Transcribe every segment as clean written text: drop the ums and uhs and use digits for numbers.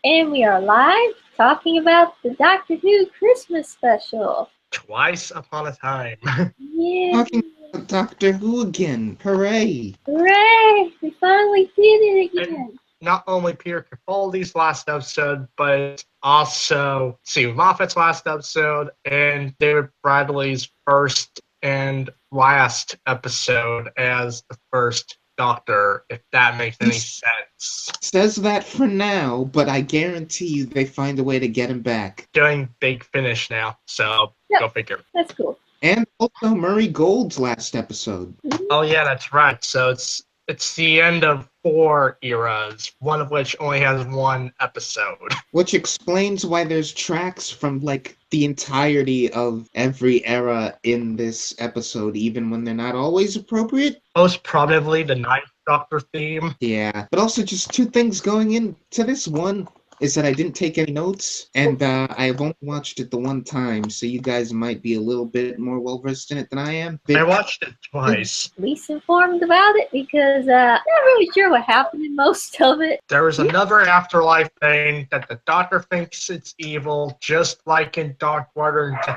and we are live talking about the Doctor Who Christmas special. Twice upon a time. Yeah. Talking about Doctor Who again. Hooray! Hooray! We finally did it And again. not only Peter Capaldi's last episode, but also Steve Moffat's last episode and David Bradley's first and last episode as the first Doctor, if that makes any sense. Says that for now, but I guarantee you they find a way to get him back. Doing Big Finish now, so Yep. Go figure. That's cool. And also Murray Gold's last episode. Oh yeah, that's right. So it's the end of 4 eras, one of which only has 1 episode. Which explains why there's tracks from, like, the entirety of every era in this episode, even when they're not always appropriate. Most probably the Ninth Doctor theme. Yeah, but also just 2 things going into this. One is that I didn't take any notes, and I've only watched it the 1 time, so you guys might be a little bit more well-versed in it than I am. I watched it twice. Least informed about it because not really sure what happened in most of it. There was another afterlife thing that the Doctor thinks it's evil, just like in Dark Water and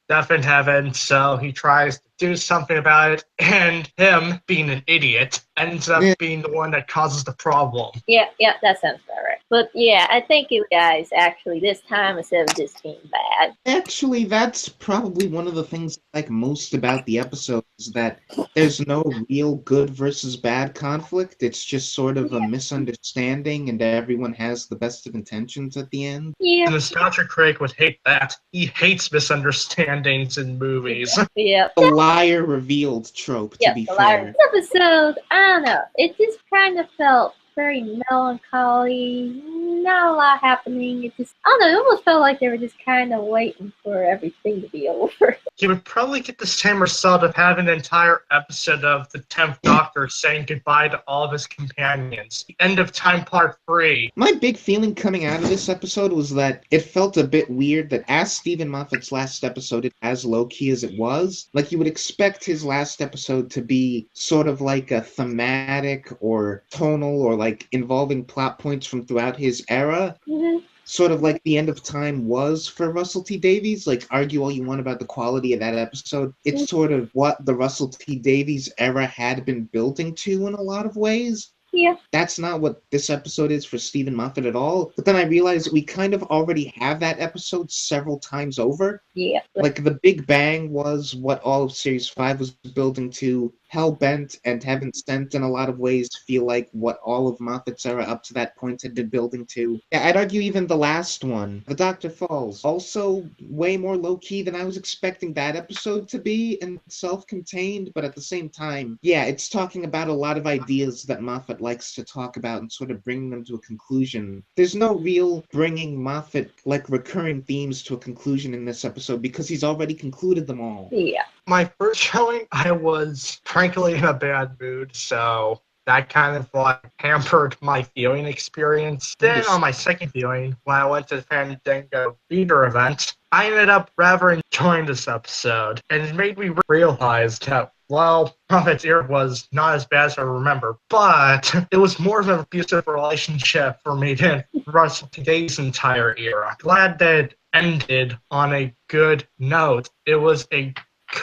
Death in Heaven, so he tries to do something about it, and him, being an idiot, ends up being the one that causes the problem. Yeah, that sounds about right. But yeah, I think you guys actually this time instead of just being bad. Actually, that's probably one of the things I like most about the episode is that there's no real good versus bad conflict. It's just sort of a misunderstanding, and everyone has the best of intentions at the end. Yeah. And Nostalgia Craig would hate that. He hates misunderstandings in movies. Yeah. The liar revealed trope, to be the fair. last episode, I don't know. It just kind of felt very melancholy. Not a lot happening. It just, I don't know. It almost felt like they were just kind of waiting for everything to be over. You would probably get the same result of having an entire episode of the 10th Doctor saying goodbye to all of his companions. The End of Time Part 3. My big feeling coming out of this episode was that it felt a bit weird that as Stephen Moffat's last episode, as low-key as it was, like you would expect his last episode to be sort of like a thematic or tonal or like involving plot points from throughout his era. Mm-hmm. Sort of like The End of Time was for Russell T Davies. Like, argue all you want about the quality of that episode. It's sort of what the Russell T Davies era had been building to in a lot of ways. Yeah. That's not what this episode is for Stephen Moffat at all. But then I realized we kind of already have that episode several times over. Yeah. Like, The Big Bang was what all of Series 5 was building to. Hellbent and Heaven Sent in a lot of ways feel like what all of Moffat's era up to that point had been building to. Yeah, I'd argue even the last one, The Doctor Falls, also way more low-key than I was expecting that episode to be and self-contained, but at the same time, yeah, it's talking about a lot of ideas that Moffat likes to talk about and sort of bringing them to a conclusion. There's no real bringing Moffat, like, recurring themes to a conclusion in this episode because he's already concluded them all. Yeah. My first showing, I was frankly in a bad mood, so that kind of like hampered my viewing experience. Then on my second viewing, when I went to the Fandango theater event, I ended up rather enjoying this episode, and it made me realize that, well, Prophet's era was not as bad as I remember, but it was more of an abusive relationship for me than the rest of today's entire era. Glad that it ended on a good note. It was a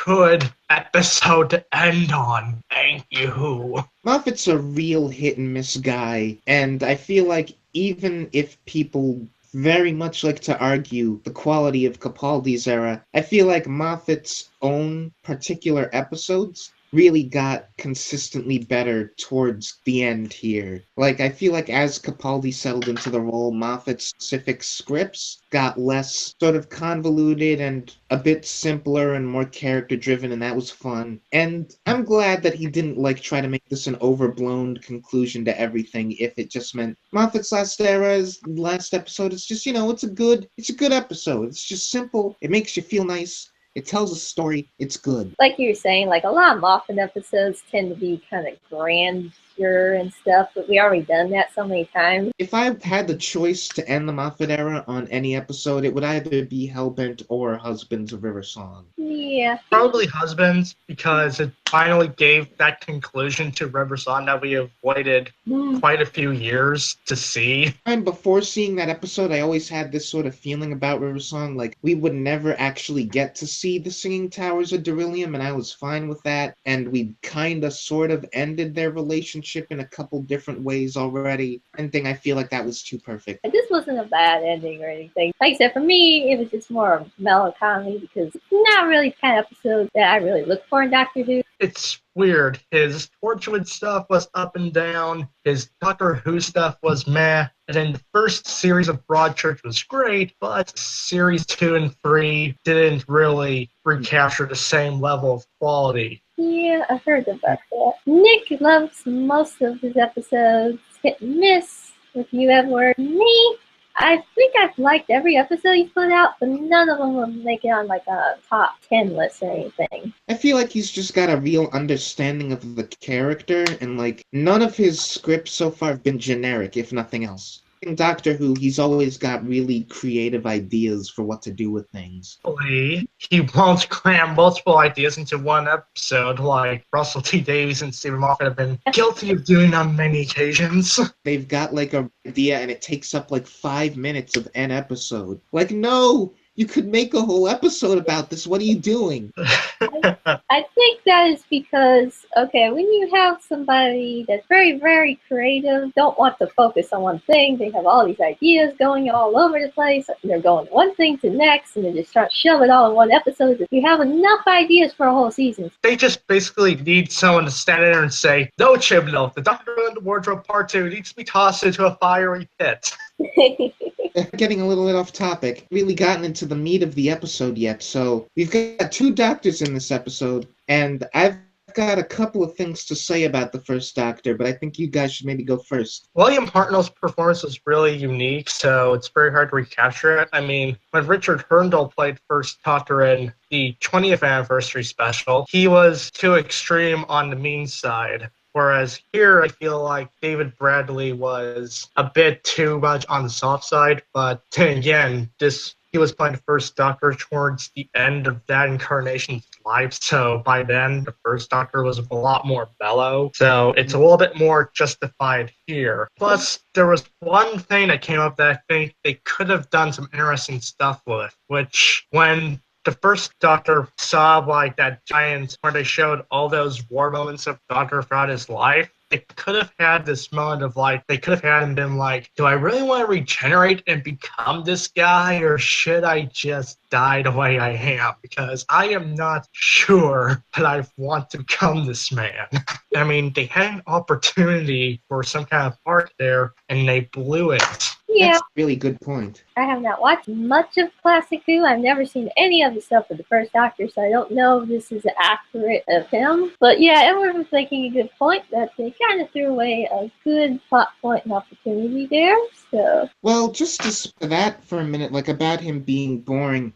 good episode to end on. Thank you. Moffat's a real hit-and-miss guy, and I feel like even if people very much like to argue the quality of Capaldi's era, I feel like Moffat's own particular episodes really got consistently better towards the end here. Like, I feel like as Capaldi settled into the role, Moffat's specific scripts got less sort of convoluted and a bit simpler and more character-driven, and that was fun. And I'm glad that he didn't, like, try to make this an overblown conclusion to everything if it just meant Moffat's last episode. It's just, it's a good episode. It's just simple. It makes you feel nice. It tells a story. It's good. Like you were saying, like a lot of Moffat episodes tend to be kind of grand Doctor and stuff, but we already done that so many times. If I had the choice to end the Moffat era on any episode, it would either be Hellbent or Husbands of River Song. Yeah. Probably Husbands, because it finally gave that conclusion to River Song that we have waited quite a few years to see. And before seeing that episode, I always had this sort of feeling about River Song, like we would never actually get to see the Singing Towers of Beryllium, and I was fine with that. And we kind of sort of ended their relationship in a couple different ways already. I feel like that was too perfect. This wasn't a bad ending or anything. Like I said, for me, it was just more melancholy because it's not really the kind of episode that I really look for in Doctor Who. It's weird. His Torchwood stuff was up and down. His Doctor Who stuff was meh. And then the first series of Broadchurch was great, but series 2 and 3 didn't really recapture the same level of quality. Yeah, I heard about that. Nick loves most of his episodes. Hit and miss with you, Edward. Me, I think I've liked every episode he's put out, but none of them will make it on like a top 10 list or anything. I feel like he's just got a real understanding of the character, and like none of his scripts so far have been generic, if nothing else. In Doctor Who, he's always got really creative ideas for what to do with things. He won't cram multiple ideas into one episode like Russell T Davies and Stephen Moffat have been guilty of doing on many occasions. They've got like an idea and it takes up like 5 minutes of an episode. Like, no! You could make a whole episode about this. What are you doing? I think that is because, okay, when you have somebody that's very, very creative, don't want to focus on one thing, they have all these ideas going all over the place, they're going one thing to next, and they just try to shove it all in one episode. If you have enough ideas for a whole season. They just basically need someone to stand there and say, no, Chibnall, the Doctor in the Wardrobe Part 2 needs to be tossed into a fiery pit. Getting a little bit off topic, really gotten into the meat of the episode yet, so we've got 2 Doctors in this episode, and I've got a couple of things to say about the first Doctor, but I think you guys should maybe go first. William Hartnell's performance was really unique, so it's very hard to recapture it. I mean, when Richard Herndl played First Doctor in the 20th anniversary special, he was too extreme on the mean side. Whereas here, I feel like David Bradley was a bit too much on the soft side. But then again, he was playing the First Doctor towards the end of that incarnation's life. So by then, the First Doctor was a lot more mellow. So it's a little bit more justified here. Plus, there was one thing that came up that I think they could have done some interesting stuff with, which when the First Doctor saw like that giant where they showed all those war moments of Doctor throughout his life, they could have had this moment of like, they could have had him been like, do I really want to regenerate and become this guy, or should I just die the way I am? Because I am not sure that I want to become this man. I mean, they had an opportunity for some kind of arc there, and they blew it. Yeah. That's a really good point. I have not watched much of Classic Who. I've never seen any of the stuff with the First Doctor, so I don't know if this is accurate of him. But yeah, Edward was making a good point that they kind of threw away a good plot point and opportunity there. So. Well, just to say that for a minute, like about him being boring,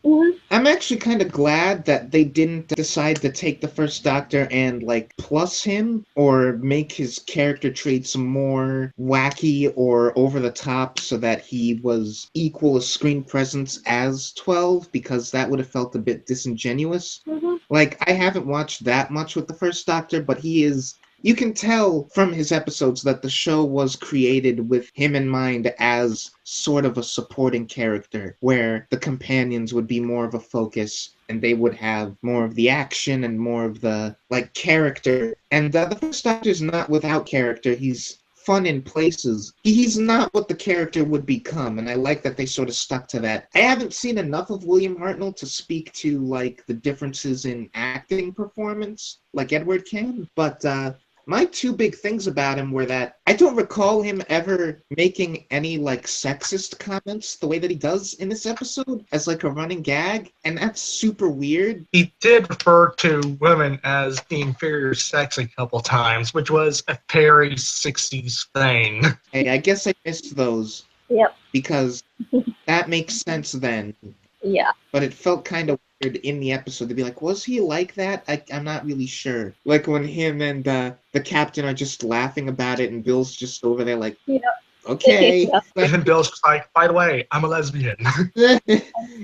I'm actually kind of glad that they didn't decide to take the First Doctor and like plus him or make his character traits more wacky or over the top so that he was equal a screen presence as 12, because that would have felt a bit disingenuous. Like, I haven't watched that much with the First Doctor, but he is... You can tell from his episodes that the show was created with him in mind as sort of a supporting character, where the companions would be more of a focus and they would have more of the action and more of the, like, character. And the First Doctor's not without character. He's fun in places. He's not what the character would become, and I like that they sort of stuck to that. I haven't seen enough of William Hartnell to speak to, like, the differences in acting performance, like Edward can, but, my 2 big things about him were that I don't recall him ever making any, like, sexist comments the way that he does in this episode as, like, a running gag, and that's super weird. He did refer to women as the inferior sex a couple times, which was a very 60s thing. Hey, I guess I missed those. Yep. Because that makes sense then. Yeah. But it felt kind of in the episode to be like, was he like that? I'm not really sure. Like when him and the captain are just laughing about it and Bill's just over there like, Yeah. okay. Yeah. And Bill's just like, by the way, I'm a lesbian.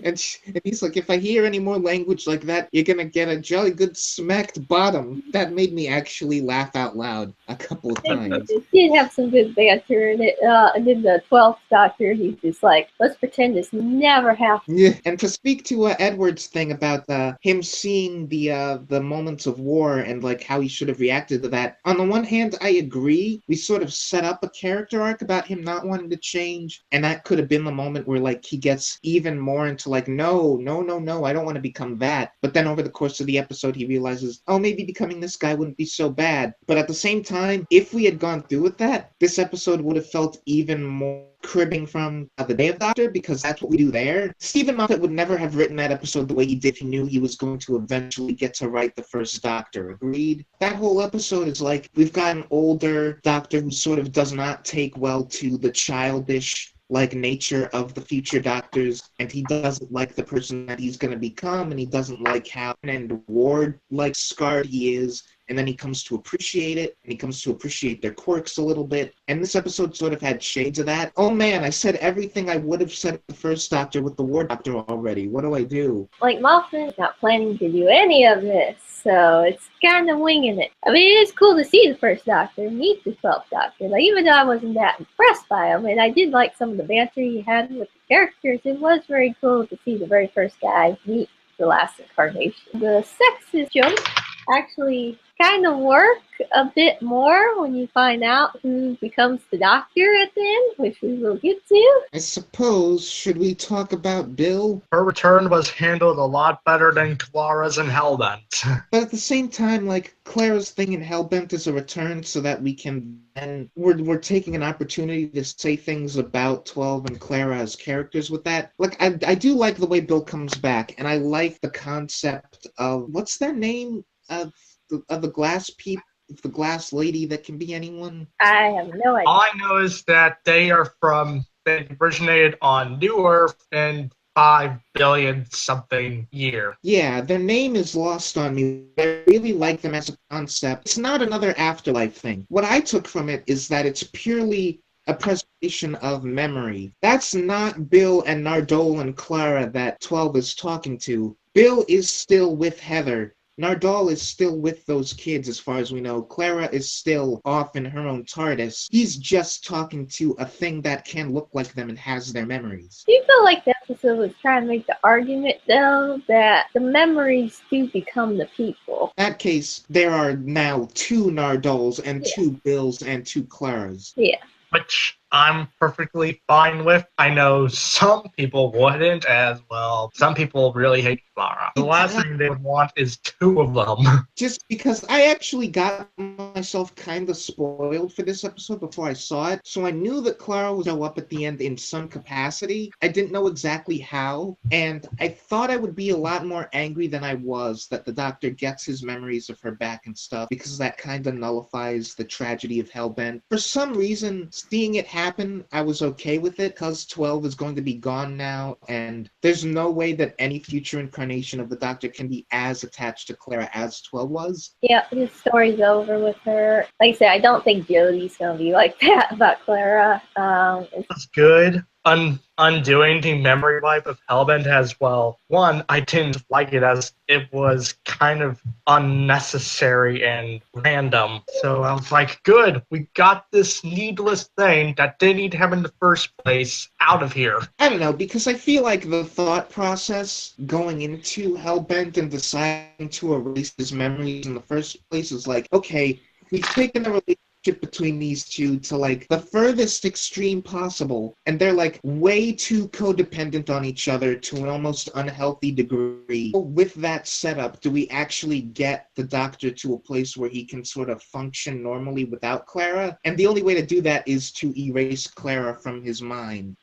And he's like, if I hear any more language like that, you're gonna get a jolly good smacked bottom. That made me actually laugh out loud a couple of times. It did have some good banter in it. And then the 12th Doctor, he's just like, let's pretend this never happened. Yeah, and to speak to Edward's thing about him seeing the moments of war and like how he should have reacted to that. On the one hand, I agree. We sort of set up a character arc about him not wanting to change, and that could have been the moment where like he gets even more into like, no, I don't want to become that. But then over the course of the episode, he realizes, oh, maybe becoming this guy wouldn't be so bad. But at the same time, if we had gone through with that, this episode would have felt even more cribbing from the Day of Doctor, because that's what we do there. Stephen Moffat would never have written that episode the way he did if he knew he was going to eventually get to write the first Doctor. Agreed? That whole episode is like, we've got an older Doctor who sort of does not take well to the childish like nature of the future Doctors, and he doesn't like the person that he's going to become, and he doesn't like how and Ward like scarred he is. And then he comes to appreciate it, and he comes to appreciate their quirks a little bit. And this episode sort of had shades of that. Oh man, I said everything I would have said the first Doctor with the War Doctor already. What do I do? Like, Moffat's not planning to do any of this, so it's kind of winging it. I mean, it is cool to see the first Doctor meet the 12th Doctor. Like, even though I wasn't that impressed by him, and I did like some of the banter he had with the characters, it was very cool to see the very first guy meet the last incarnation. The sexist jokes actually kind of work a bit more when you find out who becomes the Doctor at the end, which we will get to. I suppose, should we talk about Bill? Her return was handled a lot better than Clara's and Hellbent. But at the same time, like, Clara's thing in Hellbent is a return so that we can, and we're taking an opportunity to say things about 12 and Clara as characters with that. Like, I do like the way Bill comes back, and I like the concept of, what's their name? Of the glass people, the glass lady that can be anyone? I have no idea. All I know is that they originated on New Earth in 5 billion something year. Yeah, their name is lost on me. I really like them as a concept. It's not another afterlife thing. What I took from it is that it's purely a preservation of memory. That's not Bill and Nardole and Clara that 12 is talking to. Bill is still with Heather. Nardole is still with those kids as far as we know. Clara is still off in her own TARDIS. He's just talking to a thing that can look like them and has their memories. Do you feel like the episode was trying to make the argument, though, that the memories do become the people? In that case, there are now 2 Nardoles and 2 Bills and 2 Claras. Yeah. Which I'm perfectly fine with. I know some people wouldn't as well. Some people really hate Clara. The last thing they would want is 2 of them. Just because I actually got myself kind of spoiled for this episode before I saw it, so I knew that Clara would show up at the end in some capacity. I didn't know exactly how, and I thought I would be a lot more angry than I was that the Doctor gets his memories of her back and stuff, because that kind of nullifies the tragedy of Hellbent. For some reason, seeing it happen, I was okay with it, because 12 is going to be gone now, and there's no way that any future incarnation of the Doctor can be as attached to Clara as 12 was. Yeah, his story's over with her. Like I said, I don't think Jodie's gonna be like that about Clara. It's good. Undoing the memory wipe of Hellbent as well. One, I didn't like it as it was kind of unnecessary and random. So I was like, good, we got this needless thing that didn't need to happen in the first place out of here. I don't know, because I feel like the thought process going into Hellbent and deciding to erase his memories in the first place is like, okay, we've taken the relationship between these 2 to like the furthest extreme possible, and they're like way too codependent on each other to an almost unhealthy degree. With that setup, do we actually get the Doctor to a place where he can sort of function normally without Clara? And the only way to do that is to erase Clara from his mind,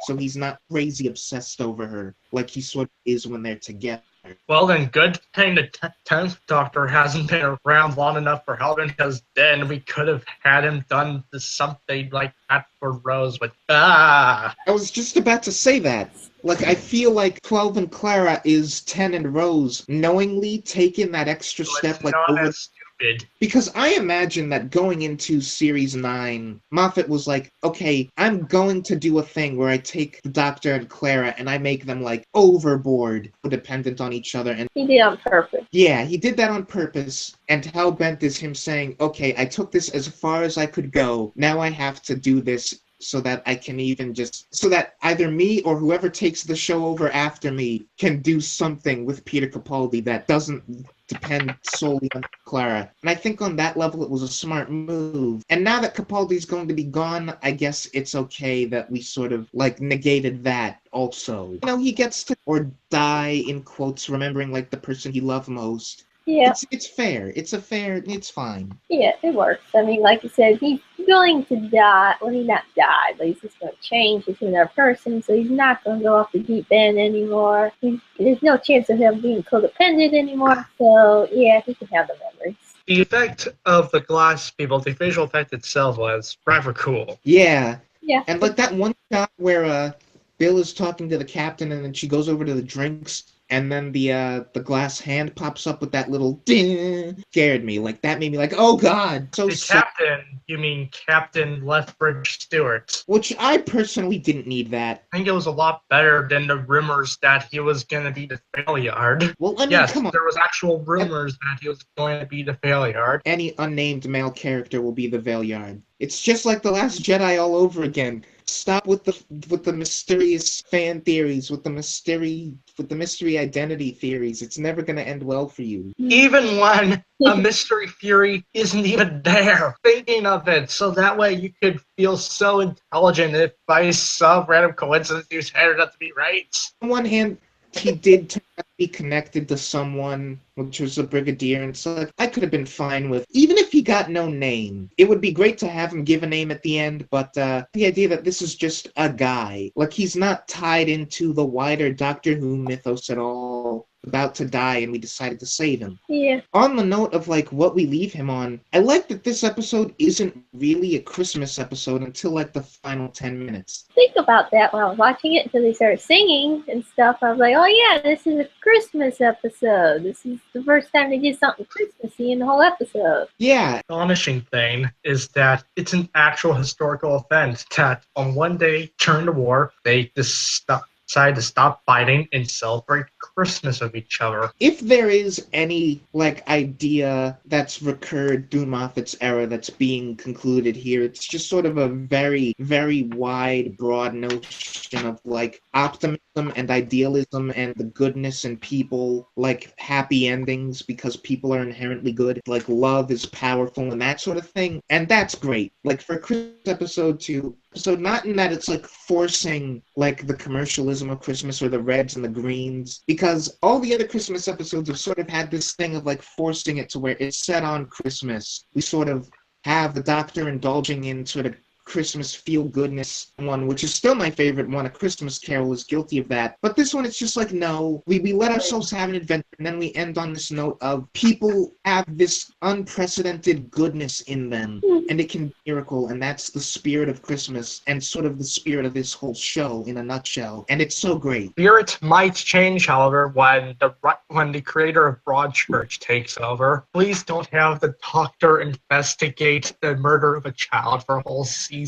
so he's not crazy obsessed over her like he sort of is when they're together. Well, then, good thing the 10th Doctor hasn't been around long enough for Hellbent, because then we could have had him done something like that for Rose with, I was just about to say that. Like, I feel like 12 and Clara is 10 and Rose knowingly taking that extra So step, it's like, not over. as stupid. Because I imagine that going into Series 9, Moffat was like, okay, I'm going to do a thing where I take the Doctor and Clara and I make them, like, overboard, dependent on each other. And He did on purpose. yeah, he did that on purpose. And how bent is him saying, okay, I took this as far as I could go. Now I have to do this so that I can even just, so that either me or whoever takes the show over after me can do something with Peter Capaldi that doesn't depend solely on Clara. And I think on that level it was a smart move. And now that Capaldi's going to be gone, I guess it's okay that we sort of like negated that also. You know, he gets to or die in quotes, remembering like the person he loved most. Yeah. It's fair. It's fine. Yeah, it works. I mean, like you said, he's going to die. Well, he's not die, but he's just going to change into another person, so he's not going to go off the deep end anymore. There's no chance of him being codependent anymore, so yeah, he can have the memories. The effect of the glass people, the visual effect itself was rather cool. Yeah. Yeah. And like that one shot where Bill is talking to the captain and then she goes over to the drinks and then the glass hand pops up with that little ding. Scared me. Like that made me like, oh god. So The captain, you mean Captain Lethbridge Stewart. Which I personally didn't need that. I think it was a lot better than the rumors that he was going to be the Failure. Well, I mean, Yes, come on. there was actual rumors that he was going to be the Failure. Any unnamed male character will be the Vailyard. It's just like The Last Jedi all over again. Stop with the mysterious fan theories, with the mystery identity theories. It's never gonna end well for you. Even when a mystery theory isn't even there. Thinking of it, so that way you could feel so intelligent if by some random coincidence you turned out to be right. On one hand, he did turn out to be connected to someone, which was a brigadier, and so like, I could have been fine with, even if he got no name. It would be great to have him give a name at the end, but the idea that this is just a guy, like he's not tied into the wider Doctor Who mythos at all, about to die and we decided to save him. Yeah. On the note of like what we leave him on, I like that this episode isn't really a Christmas episode until like the final 10 minutes. Think about that while I was watching it until they started singing and stuff. I was like, oh yeah, this is a Christmas episode. This is the first time they did something Christmassy in the whole episode. Yeah. The astonishing thing is that it's an actual historical event that on one day during the war, they decided to stop fighting and celebrate Christmas with each other. If there is any like idea that's recurred through Moffat's era that's being concluded here, it's just sort of a very, very wide, broad notion of like optimism and idealism and the goodness in people, like happy endings because people are inherently good, like love is powerful and that sort of thing. And that's great. Like for Christmas episode 2, so not in that it's like forcing like the commercialism of Christmas or the reds and the greens, because all the other Christmas episodes have sort of had this thing of like forcing it to where it's set on Christmas. We sort of have the Doctor indulging in sort of Christmas feel-goodness one, which is still my favorite one. A Christmas Carol is guilty of that. But this one, it's just like, no, we let ourselves have an adventure, and then we end on this note of people have this unprecedented goodness in them, and it can be a miracle, and that's the spirit of Christmas, and sort of the spirit of this whole show in a nutshell. And it's so great. Spirit might change, however, when the creator of Broadchurch takes over. Please don't have the Doctor investigate the murder of a child for a whole season.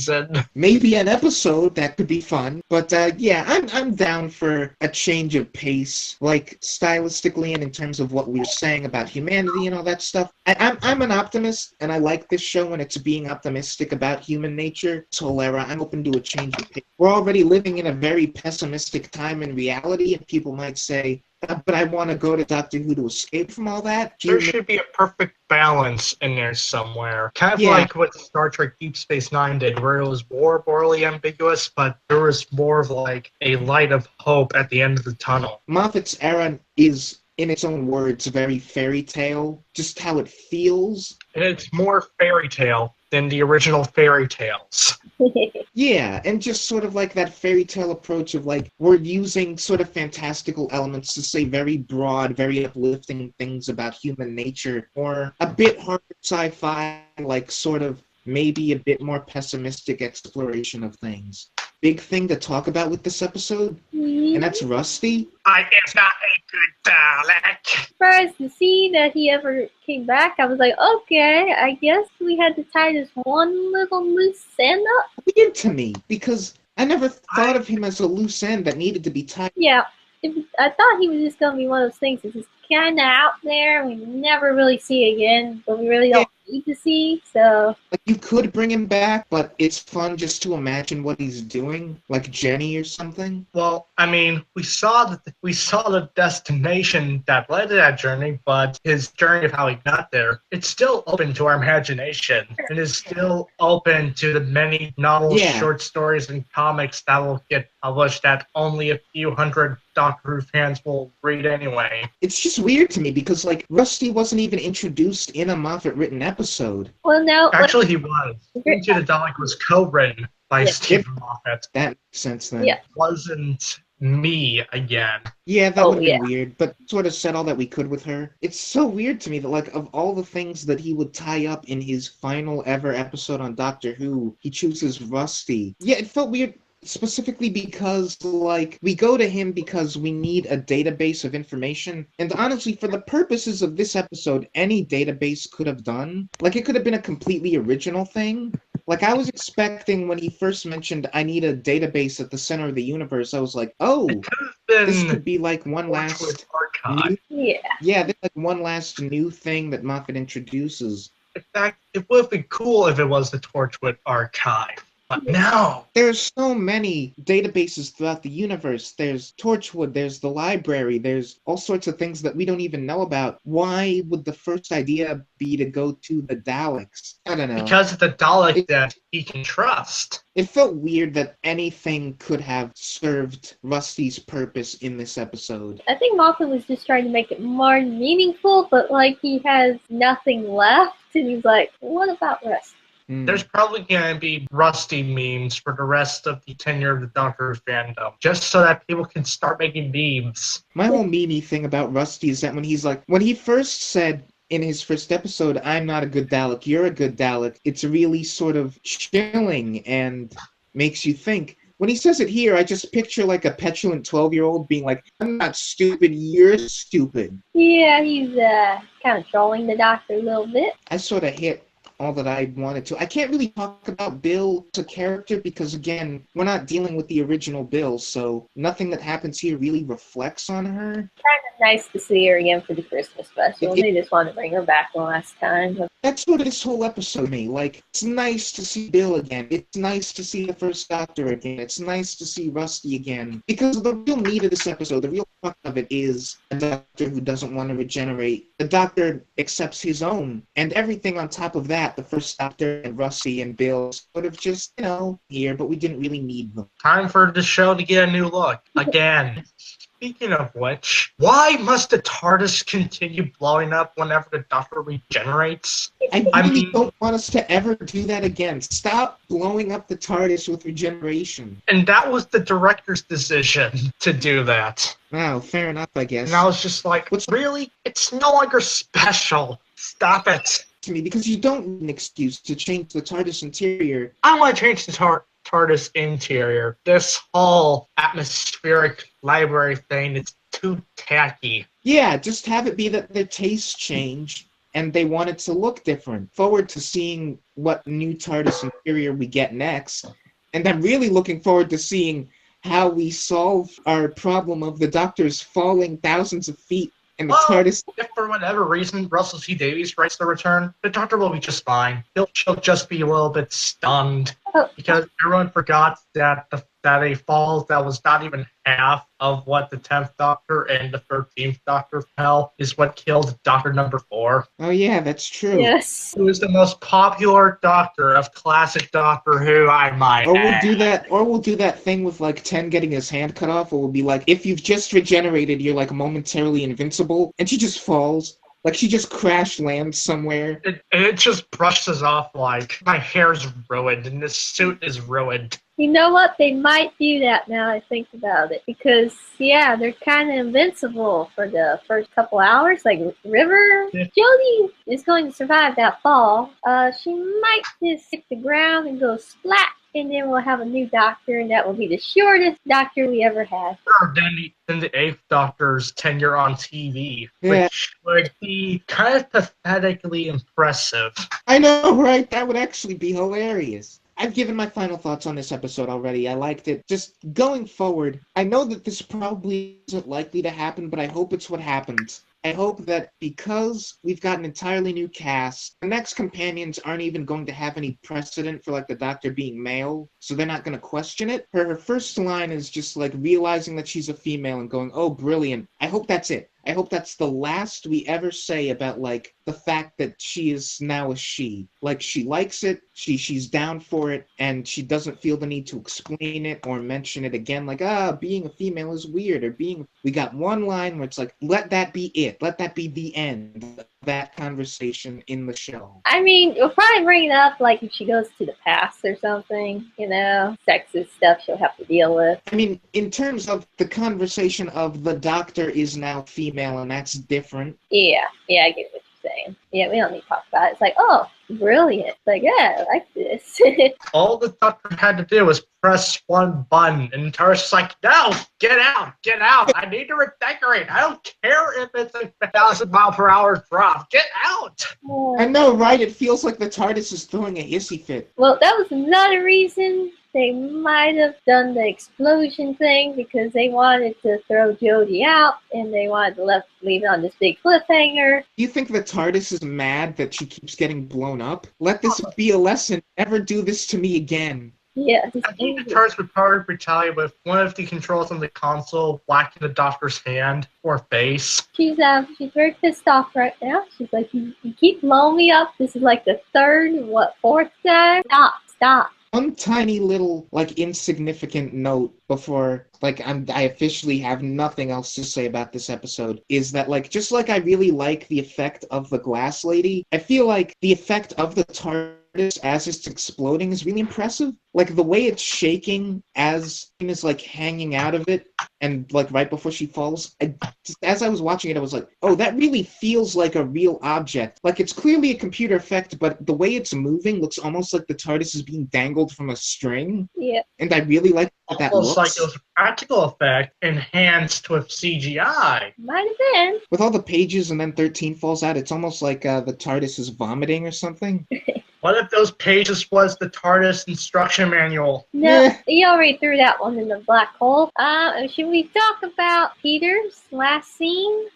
Maybe an episode that could be fun, but yeah, I'm down for a change of pace, like stylistically and in terms of what we're saying about humanity and all that stuff. I'm an optimist, and I like this show when it's being optimistic about human nature. This whole era, I'm open to a change of pace. We're already living in a very pessimistic time in reality, and people might say, but I want to go to Doctor Who to escape from all that. There should be a perfect balance in there somewhere. Kind of like what Star Trek Deep Space Nine did, where it was more morally ambiguous, but there was more of like a light of hope at the end of the tunnel. Moffat's era is, in its own words, very fairy tale, just how it feels. And it's more fairy tale than the original fairy tales. Yeah, and just sort of like that fairy tale approach of like, we're using sort of fantastical elements to say very broad, very uplifting things about human nature, or a bit harder sci-fi, like sort of maybe a bit more pessimistic exploration of things. Big thing to talk about with this episode, And that's Rusty? I am not a good Dalek. Surprised to see that he ever came back. I was like, okay, I guess we had to tie this one little loose end up. Weird to me, because I never thought of him as a loose end that needed to be tied. Yeah, I thought he was just going to be one of those things that's just kind of out there. We never really see again, but we really don't need to see. So Like, you could bring him back, but it's fun just to imagine what he's doing, like Jenny or something. Well, I mean, we saw the destination that led to that journey, but his journey of how he got there, it's still open to our imagination. It is still open to the many novels, short stories, and comics that will get published that only a few hundred Doctor Who fans will read anyway. It's just weird to me because, like, Rusty wasn't even introduced in a Moffat-written episode. well, no, Actually, he was. Into the Dalek was co-written by Stephen Moffat. That makes sense then. Yeah. Wasn't me again. Yeah, that would have been weird, but sort of said all that we could with her. It's so weird to me that, like, of all the things that he would tie up in his final ever episode on Doctor Who, he chooses Rusty. Yeah, it felt weird. Specifically because, like, we go to him because we need a database of information. And honestly, for the purposes of this episode, any database could have done. Like, it could have been a completely original thing. Like, I was expecting when he first mentioned, I need a database at the center of the universe, I was like, oh, this could be like one last new, there's like one last new thing that Moffat introduces. In fact, it would have been cool if it was the Torchwood Archive. But no. There's so many databases throughout the universe. There's Torchwood, there's the library, there's all sorts of things that we don't even know about. Why would the first idea be to go to the Daleks? I don't know. Because of the Dalek that he can trust. It felt weird that anything could have served Rusty's purpose in this episode. I think Moffat was just trying to make it more meaningful, but like he has nothing left, and he's like, what about Rusty? There's probably going to be Rusty memes for the rest of the tenure of the Doctor Who fandom, just so that people can start making memes. My whole meanie thing about Rusty is that when he first said in his first episode, I'm not a good Dalek, you're a good Dalek, it's really sort of chilling and makes you think. When he says it here, I just picture like a petulant 12-year-old being like, I'm not stupid, you're stupid. Yeah, he's kind of trolling the Doctor a little bit. I sort of hit all that I wanted to. I can't really talk about Bill as a character because, again, we're not dealing with the original Bill, so nothing that happens here really reflects on her. Kind of nice to see her again for the Christmas special. They just wanted to bring her back the last time. That's what this whole episode made. Like, it's nice to see Bill again. It's nice to see the First Doctor again. It's nice to see Rusty again. Because the real need of this episode, the real part of it is a Doctor who doesn't want to regenerate. The Doctor accepts his own. And everything on top of that, the First Doctor and Rusty and Bill sort of just, here, but we didn't really need them. Time for the show to get a new look. Again. Speaking of which, why must the TARDIS continue blowing up whenever the Doctor regenerates? I really don't want us to ever do that again. Stop blowing up the TARDIS with regeneration. And that was the director's decision to do that. Wow, fair enough, I guess. And I was just like, really? It's no longer special. Stop it. To me, because you don't need an excuse to change the TARDIS interior. I want to change the TARDIS interior. This whole atmospheric library thing is too tacky. Yeah, just have it be that their tastes change and they want it to look different. Forward to seeing what new TARDIS interior we get next. And I'm really looking forward to seeing how we solve our problem of the Doctor's falling thousands of feet. And the TARDIS. If for whatever reason Russell T Davies writes the return, the Doctor will be just fine. She'll just be a little bit stunned because everyone forgot that a fall that was not even half of what the 10th Doctor and the 13th Doctor fell is what killed Doctor number 4. Oh yeah, that's true. Yes. Who is the most popular Doctor of classic Doctor Who, I might add. We'll do that thing with like 10 getting his hand cut off, or we'll be like, if you've just regenerated, you're like momentarily invincible, and she just falls. Like she just crash lands somewhere. It just brushes off like, my hair's ruined and this suit is ruined. You know what? They might do that now I think about it. Because, yeah, they're kind of invincible for the first couple hours. Like, River, Jodie is going to survive that fall. She might just hit the ground and go splat. and then we'll have a new Doctor, and that will be the shortest Doctor we ever had. Than the Eighth Doctor's tenure on TV, Yeah. which would be kind of pathetically impressive. I know, right? That would actually be hilarious. I've given my final thoughts on this episode already. I liked it. Just going forward, I know that this probably isn't likely to happen, but I hope it's what happens. I hope that because we've got an entirely new cast, the next companions aren't even going to have any precedent for like the Doctor being male, so they're not going to question it. Her first line is just like realizing that she's a female and going, "Oh, brilliant." I hope that's it. I hope that's the last we ever say about like the fact that she is now a she. Like she likes it, she's down for it, and she doesn't feel the need to explain it or mention it again. Like being a female is weird, or being. We got one line where it's like, let that be it. Let that be the end of that conversation in the show. I mean, we'll probably bring it up like if she goes to the past or something. Sexist stuff she'll have to deal with. I mean, in terms of the conversation of the Doctor is now female, and that's different. Yeah, I get what you're saying. Yeah, we don't need to talk about it. It's like, oh, brilliant. It's like, yeah, I like this. All the Doctor had to do was press one button, and TARDIS like, no, get out, I need to redecorate. I don't care if it's a 1,000-mile-per-hour drop. Get out! I know, right? It feels like the TARDIS is throwing a hissy fit. Well, that was another reason they might have done the explosion thing, because they wanted to throw Jodie out, and they wanted to leave it on this big cliffhanger. Do you think the TARDIS is mad that she keeps getting blown up? Let this be a lesson. Never do this to me again. Yeah. I think the TARDIS would probably retaliate with one of the controls on the console whacking the Doctor's hand or face. She's very pissed off right now. She's like, you keep blowing me up. This is like the fourth time. Stop. One tiny little, insignificant note before, I officially have nothing else to say about this episode, is that, just like I really like the effect of the Glass Lady, I feel like the effect of the TARDIS as it's exploding is really impressive. Like, the way it's shaking as it is, hanging out of it, and, right before she falls, as I was watching it, I was like, oh, that really feels like a real object. Like, it's clearly a computer effect, but the way it's moving looks almost like the TARDIS is being dangled from a string. Yeah. And I really like that looks. Almost like it was a practical effect enhanced with CGI. Might have been. With all the pages and then 13 falls out, it's almost like the TARDIS is vomiting or something. What if those pages was the TARDIS instruction manual? No, you already threw that one in the black hole. Should we talk about Peter's last scene?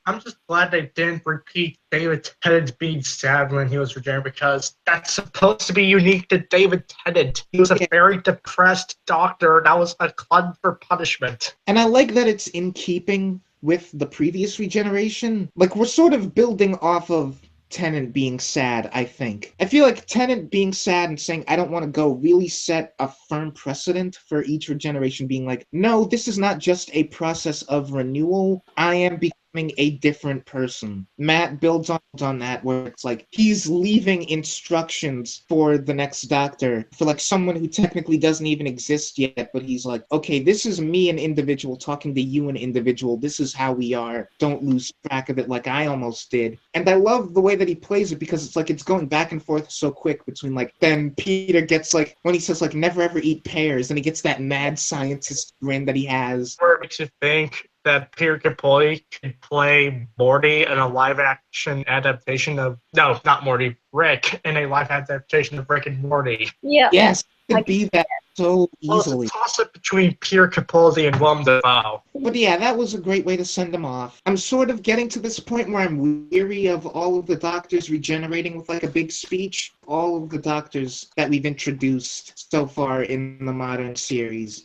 I'm just glad they didn't repeat David Tennant's being sad when he was regenerated, because that's supposed to be unique to David Tennant. He was a very depressed Doctor. That was a glutton for punishment. And I like that it's in keeping with the previous regeneration. We're sort of building off of Tennant being sad, I think. I feel like Tennant being sad and saying, I don't want to go, really set a firm precedent for each regeneration being like, no, this is not just a process of renewal. I am becoming a different person. Matt builds on that, where it's like he's leaving instructions for the next Doctor, for someone who technically doesn't even exist yet, but he's like, okay, this is me, an individual, talking to you, an individual. This is how we are. Don't lose track of it like I almost did. And I love the way that he plays it, because it's going back and forth so quick between then Peter gets when he says never ever eat pears, and he gets that mad scientist grin that he has. Or makes you think that Peter Capaldi could play Morty in a live-action adaptation of... No, not Morty. Rick in a live adaptation of Rick and Morty. Yeah. Yes, it could be that so easily. Well, it's a toss-up between Peter Capaldi and Willem Dafoe. But yeah, that was a great way to send him off. I'm sort of getting to this point where I'm weary of all of the Doctors regenerating with a big speech. All of the Doctors that we've introduced so far in the modern series.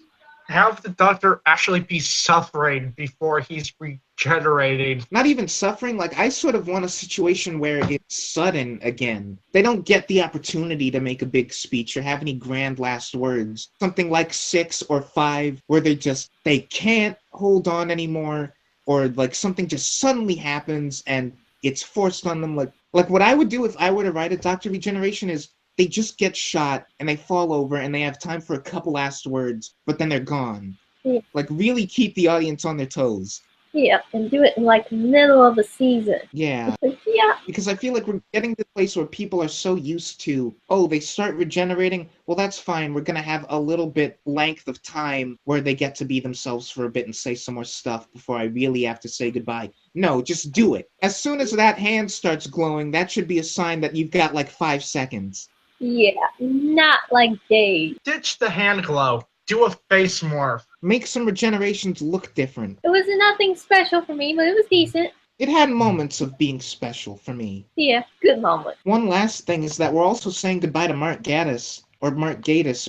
Have the Doctor actually be suffering before he's regenerating. Not even suffering. I sort of want a situation where it's sudden again. They don't get the opportunity to make a big speech or have any grand last words. Something like 6 or 5 where they can't hold on anymore, or something just suddenly happens and it's forced on them. Like what I would do if I were to write a Doctor regeneration is they just get shot and they fall over and they have time for a couple last words, but then they're gone. Yeah. Really keep the audience on their toes. Yeah, and do it in the middle of the season. Yeah. Yeah. Because I feel like we're getting to the place where people are so used to, oh, they start regenerating, well, that's fine. We're going to have a little bit length of time where they get to be themselves for a bit and say some more stuff before I really have to say goodbye. No, just do it. As soon as that hand starts glowing, that should be a sign that you've got like 5 seconds. Yeah, not like days. Ditch the hand glow. Do a face morph. Make some regenerations look different. It was nothing special for me, but it was decent. It had moments of being special for me. Yeah, good moment. One last thing is that we're also saying goodbye to Mark Gatiss,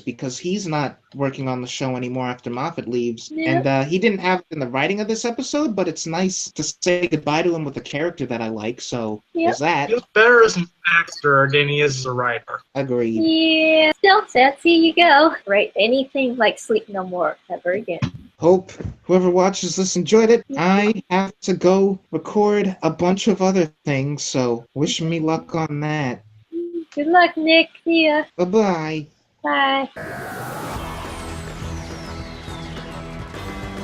because he's not working on the show anymore after Moffat leaves. Yep. And he didn't have it in the writing of this episode, but it's nice to say goodbye to him with a character that I like, so there's that. He's better as an actor than he is as a writer. Agreed. Yeah, still sad. See you go. Right, anything like Sleep No More ever again. Hope whoever watches this enjoyed it. I have to go record a bunch of other things, so wish me luck on that. Good luck, Nick. See ya. Bye-bye. Bye.